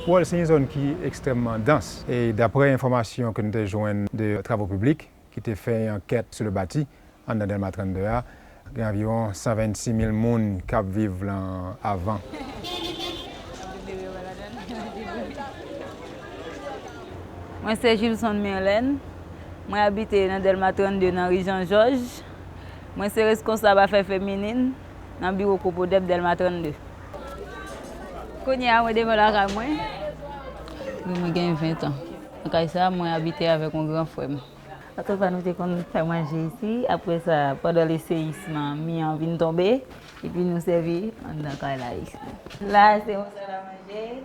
Well, c'est une zone qui est extrêmement dense. Et d'après l'information que nous avons joint de travaux publics, qui étaient fait une enquête sur le bâti, en Delmas 32A, il y a environ 126 000 personnes qui vivent là avant. Moi, c'est Gilson Merlène. Moi, j'habite dans Delmas 32 dans la région Georges. Moi, suis responsable affaires féminines dans le bureau Copodep Delmas 32. Quand je suis devant la caille, j'ai 20 ans. Après ça, moi, j'habite avec mon grand frère. Après, nous avons fait manger ici. Après ça, pendant le séisme, nous avons tombé. Et puis nous servi dans la caille là. Là, c'est mon salle à manger.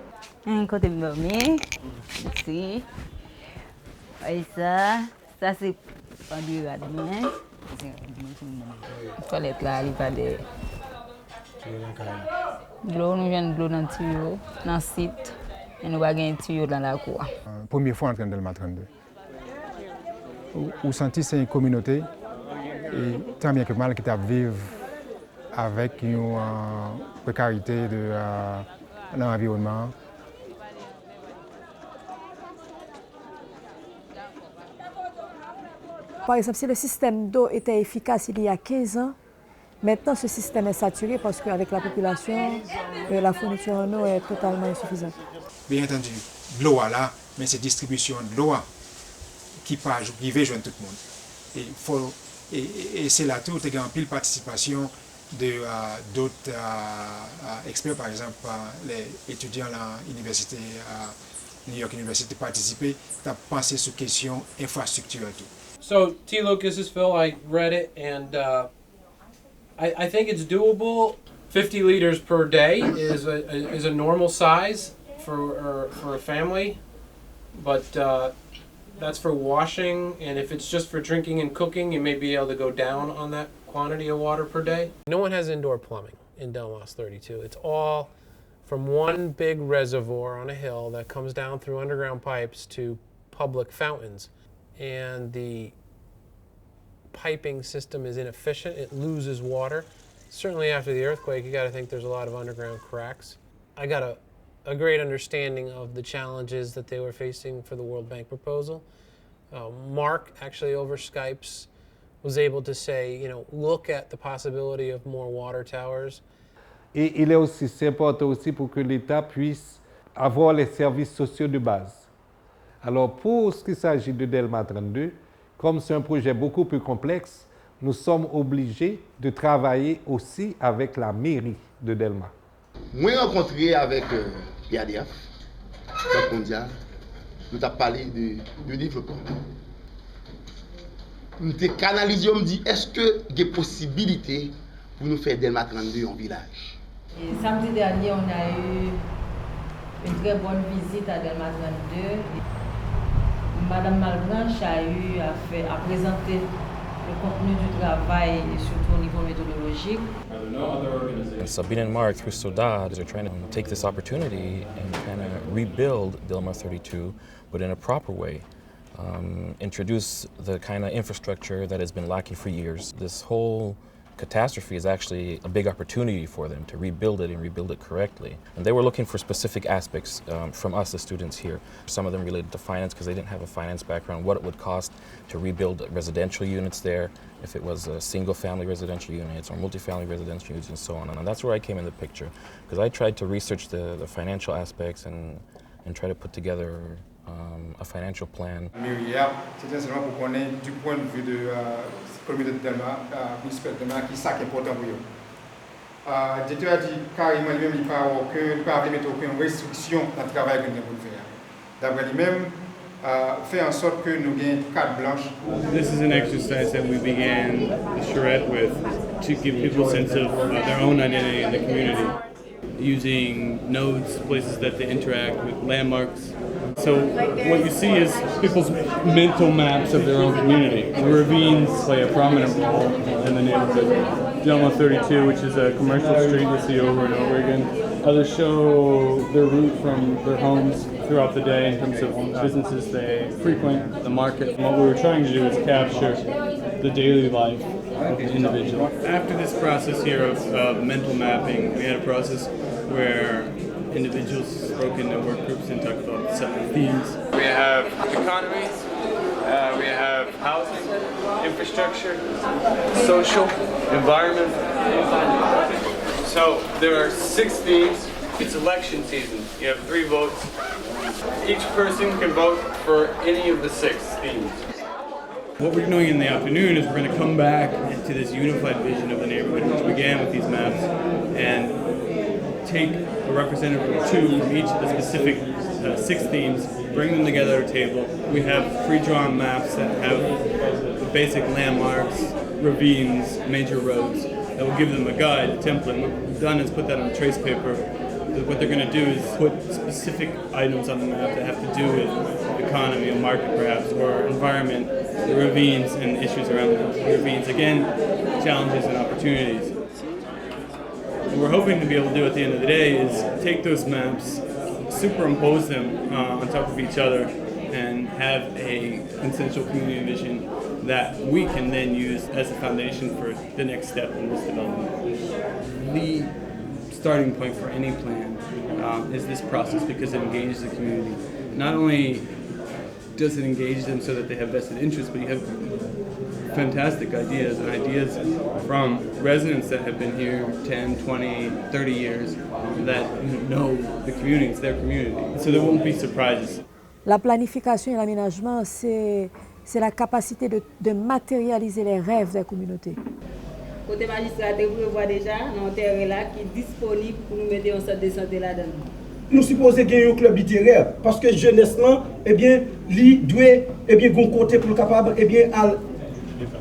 Un côté de dormir. Ici. Et ça c'est pas du radien. Toilette là, il n'y a pas de... L'eau, nous venons de l'eau dans le tuyau, dans le site. Et nous avons un tuyau dans la cour. Première fois en train de Delmas 32. Vous sentez que c'est une communauté, et tant bien que mal, qui vivent avec une précarité dans l'environnement. Par exemple, si le système d'eau était efficace il y a 15 ans, maintenant ce système est saturé parce qu'avec la population, la fourniture en eau est totalement insuffisante. Bien entendu, l'eau là, mais c'est distribution de l'eau qui va joindre tout le monde. Et c'est là tout, il y a une pile participation d'autres experts, par exemple, les étudiants à l'université, New York University, participer, tu as pensé sur question infrastructure et tout. So T. Lucasville, I read it, and I think it's doable. 50 liters per day is a normal size for a family, but that's for washing, and if it's just for drinking and cooking, you may be able to go down on that quantity of water per day. No one has indoor plumbing in Delmas 32. It's all from one big reservoir on a hill that comes down through underground pipes to public fountains. And the piping system is inefficient. It loses water. Certainly after the earthquake, you got to think there's a lot of underground cracks. I got a great understanding of the challenges that they were facing for the World Bank proposal. Mark, actually over Skypes, was able to say, look at the possibility of more water towers. Et il est aussi important aussi pour que l'État puisse avoir les services sociaux de base. Alors, pour ce qui s'agit de Delmas 32, comme c'est un projet beaucoup plus complexe, nous sommes obligés de travailler aussi avec la mairie de Delmas. Moi, j'ai rencontré avec PADF, Banque mondiale, nous avons parlé de développement. Nous avons canalisé, on me dit, est-ce qu'il y a des possibilités pour nous faire Delmas 32 en village? Et samedi dernier, on a eu une très bonne visite à Delmas 32. Madame Malbranche a présenté le contenu du travail, surtout au niveau méthodologique. Sabine and Mark, through SODAD, are trying to take this opportunity and kind of rebuild Delmas 32, but in a proper way. Introduce the kind of infrastructure that has been lacking for years. This whole catastrophe is actually a big opportunity for them to rebuild it and rebuild it correctly. And they were looking for specific aspects from us, the students here. Some of them related to finance because they didn't have a finance background, what it would cost to rebuild residential units there, if it was single-family residential units or multi-family residential units and so on. And that's where I came in the picture because I tried to research the financial aspects and try to put together a financial plan. C'était seulement pour connaître du point de vue de la communauté de Delmas, municipal de Delmas, qui est ça qui est important pour eux. Le directeur a dit carrément lui-même qu'il ne peut pas mettre aucune restriction dans le travail que nous avons fait. D'après lui-même, faire en sorte que nous ayons carte blanche. This is an exercise that we began the charrette with to give people a sense of their own identity in the community, using nodes, places that they interact with, landmarks. So what you see is people's mental maps of their own community. The ravines play a prominent role in the neighborhood. Delmas 32, which is a commercial street you see over and over again. Others show their route from their homes throughout the day in terms of businesses they frequent, the market. And what we were trying to do is capture the daily life of the individual. After this process here of mental mapping, we had a process where individuals broke into work groups and talked about separate themes. We have economy, we have housing, infrastructure, social, environment. So there are 6 themes. It's election season. You have 3 votes. Each person can vote for any of the 6 themes. What we're doing in the afternoon is we're going to come back to this unified vision of the neighborhood, which began with these maps, and take a representative or 2 from each of the specific 6 themes, bring them together at a table. We have pre-drawn maps that have the basic landmarks, ravines, major roads, that will give them a guide, a template. What we've done is put that on trace paper. What they're going to do is put specific items on the map that have to do with the economy, a market perhaps, or environment, the ravines and issues around the ravines. Again, challenges and opportunities. What we're hoping to be able to do at the end of the day is take those maps, superimpose them on top of each other, and have a consensual community vision that we can then use as a foundation for the next step in this development. The starting point for any plan is this process because it engages the community. Not only does it engage them so that they have vested interest, but you have fantastic ideas and ideas from residents that have been here 10, 20, 30 years that know the community, it's their community. So there won't be surprises. La planification et l'aménagement, c'est la capacité de matérialiser les rêves des communautés. Côté magistrat, vous voyez déjà dans le terrain là qui est disponible pour nous mettre en centre de santé là-dedans. Nous supposons gagner un club littéraire parce que jeunesse là, eh bien, lui doit gon côté pour capable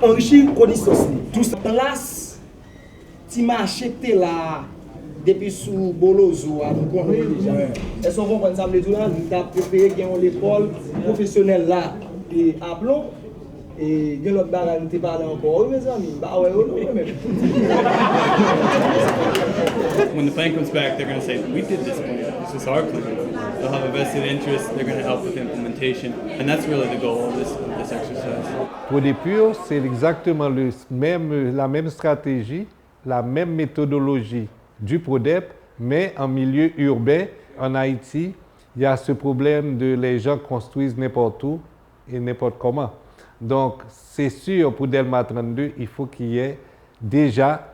enrichir connaissance. Tout ça place ti marché là depuis sous Bolozo à nous connaît déjà. Est-ce qu'on comprend ça veut dire là, nous t'a préféré gagner l'école professionnelle là et appelons. Et il y a l'autre barre nous parler encore, mes amis. Bah ouais, When the plan comes back, they're going to say, we did this plan, this is our plan. They'll have a vested interest, they're going to help with implementation, and that's really the goal of this exercise. Pour des purs, c'est exactement la même stratégie, la même méthodologie du PRODEP, mais en milieu urbain, en Haïti, il y a ce problème de les gens construisent n'importe où et n'importe comment. Donc, c'est sûr, pour Delmas 32, il faut qu'il y ait déjà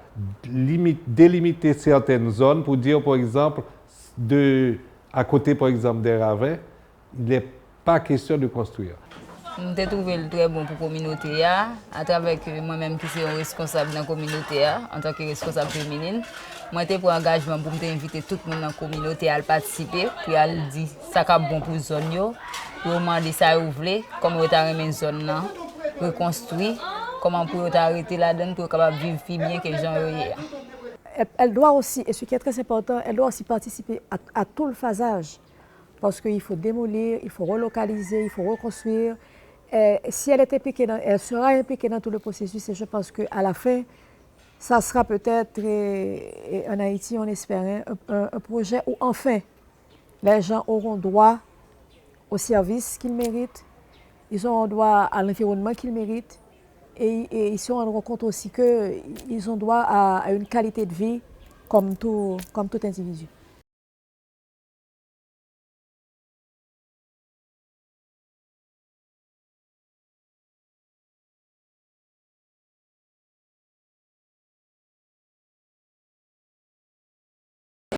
délimité certaines zones pour dire, par exemple, à côté, par exemple, des ravins, il n'est pas question de construire. Nous avons trouvé le très bon pour la communauté, à travers moi-même qui suis responsable dans la communauté, en tant que responsable féminine. Moi, j'ai pris engagement pour inviter tout le monde dans la communauté à participer, puis à dire ça est bon pour la zone, pour demander ça ouvrir, comment on a remis une zone, reconstruire, comment on peut arrêter là-dedans pour capable vivre bien que les gens aient. Elle doit aussi, et ce qui est très important, elle doit aussi participer à tout le phasage. Parce qu'il faut démolir, il faut relocaliser, il faut reconstruire. Et si elle est impliquée, elle sera impliquée dans tout le processus. Et je pense qu'à la fin, ça sera peut-être, en Haïti, on espère, un projet où enfin, les gens auront droit aux services qu'ils méritent, ils auront droit à l'environnement qu'ils méritent, et ils se rendront compte aussi qu'ils ont droit à une qualité de vie comme tout individu.